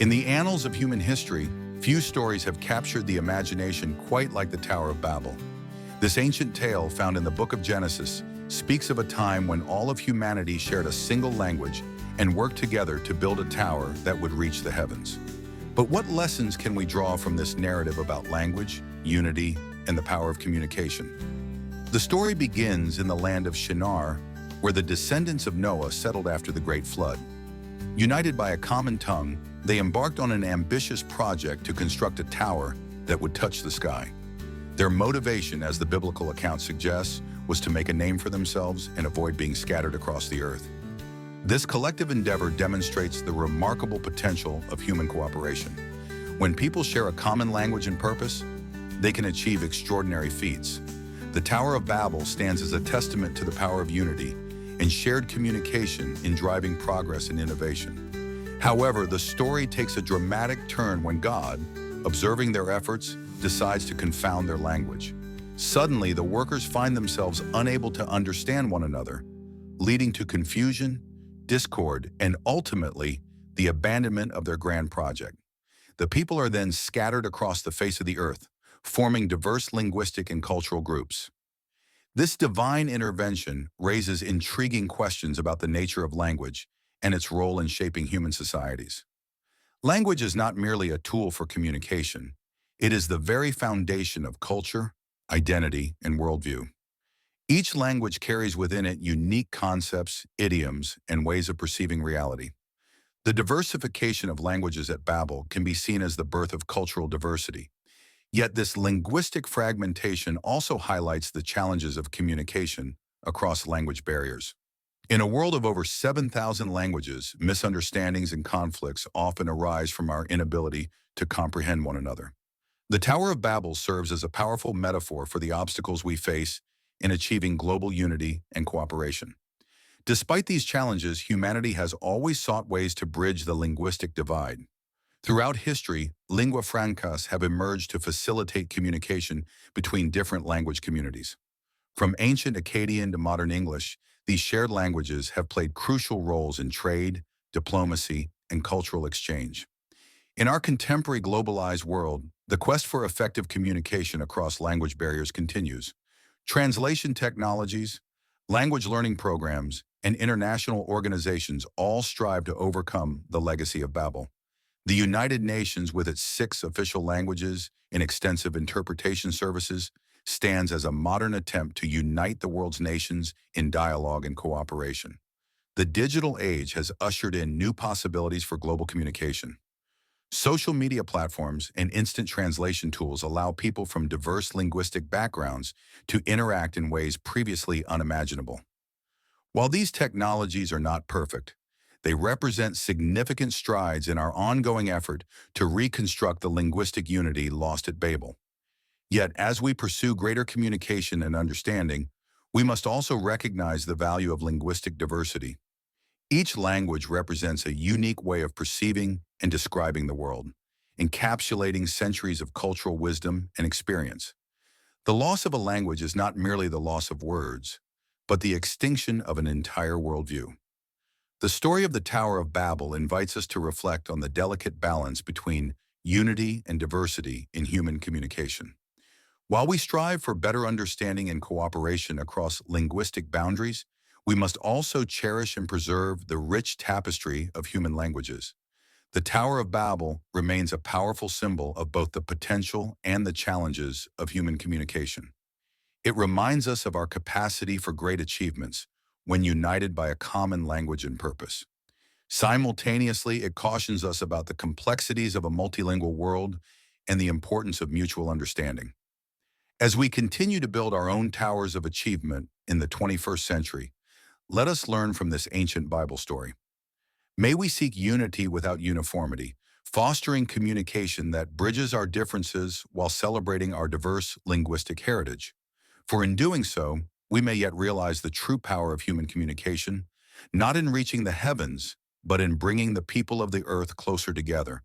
In the annals of human history, few stories have captured the imagination quite like the Tower of Babel. This ancient tale, found in the book of Genesis, speaks of a time when all of humanity shared a single language and worked together to build a tower that would reach the heavens. But what lessons can we draw from this narrative about language, unity, and the power of communication? The story begins in the land of Shinar, where the descendants of Noah settled after the Great Flood. United by a common tongue, they embarked on an ambitious project to construct a tower that would touch the sky. Their motivation, as the biblical account suggests, was to make a name for themselves and avoid being scattered across the earth. This collective endeavor demonstrates the remarkable potential of human cooperation. When people share a common language and purpose, they can achieve extraordinary feats. The Tower of Babel stands as a testament to the power of unity and shared communication in driving progress and innovation. However, the story takes a dramatic turn when God, observing their efforts, decides to confound their language. Suddenly, the workers find themselves unable to understand one another, leading to confusion, discord, and ultimately, the abandonment of their grand project. The people are then scattered across the face of the earth, forming diverse linguistic and cultural groups. This divine intervention raises intriguing questions about the nature of language and its role in shaping human societies. Language is not merely a tool for communication. It is the very foundation of culture, identity, and worldview. Each language carries within it unique concepts, idioms, and ways of perceiving reality. The diversification of languages at Babel can be seen as the birth of cultural diversity. Yet this linguistic fragmentation also highlights the challenges of communication across language barriers. In a world of over 7,000 languages, misunderstandings and conflicts often arise from our inability to comprehend one another. The Tower of Babel serves as a powerful metaphor for the obstacles we face in achieving global unity and cooperation. Despite these challenges, humanity has always sought ways to bridge the linguistic divide. Throughout history, lingua francas have emerged to facilitate communication between different language communities. From ancient Akkadian to modern English, these shared languages have played crucial roles in trade, diplomacy, and cultural exchange. In our contemporary globalized world, the quest for effective communication across language barriers continues. Translation technologies, language learning programs, and international organizations all strive to overcome the legacy of Babel. The United Nations, with its 6 official languages and extensive interpretation services, stands as a modern attempt to unite the world's nations in dialogue and cooperation. The digital age has ushered in new possibilities for global communication. Social media platforms and instant translation tools allow people from diverse linguistic backgrounds to interact in ways previously unimaginable. While these technologies are not perfect, they represent significant strides in our ongoing effort to reconstruct the linguistic unity lost at Babel. Yet, as we pursue greater communication and understanding, we must also recognize the value of linguistic diversity. Each language represents a unique way of perceiving and describing the world, encapsulating centuries of cultural wisdom and experience. The loss of a language is not merely the loss of words, but the extinction of an entire worldview. The story of the Tower of Babel invites us to reflect on the delicate balance between unity and diversity in human communication. While we strive for better understanding and cooperation across linguistic boundaries, we must also cherish and preserve the rich tapestry of human languages. The Tower of Babel remains a powerful symbol of both the potential and the challenges of human communication. It reminds us of our capacity for great achievements when united by a common language and purpose. Simultaneously, it cautions us about the complexities of a multilingual world and the importance of mutual understanding. As we continue to build our own towers of achievement in the 21st century, let us learn from this ancient Bible story. May we seek unity without uniformity, fostering communication that bridges our differences while celebrating our diverse linguistic heritage. For in doing so, we may yet realize the true power of human communication, not in reaching the heavens, but in bringing the people of the earth closer together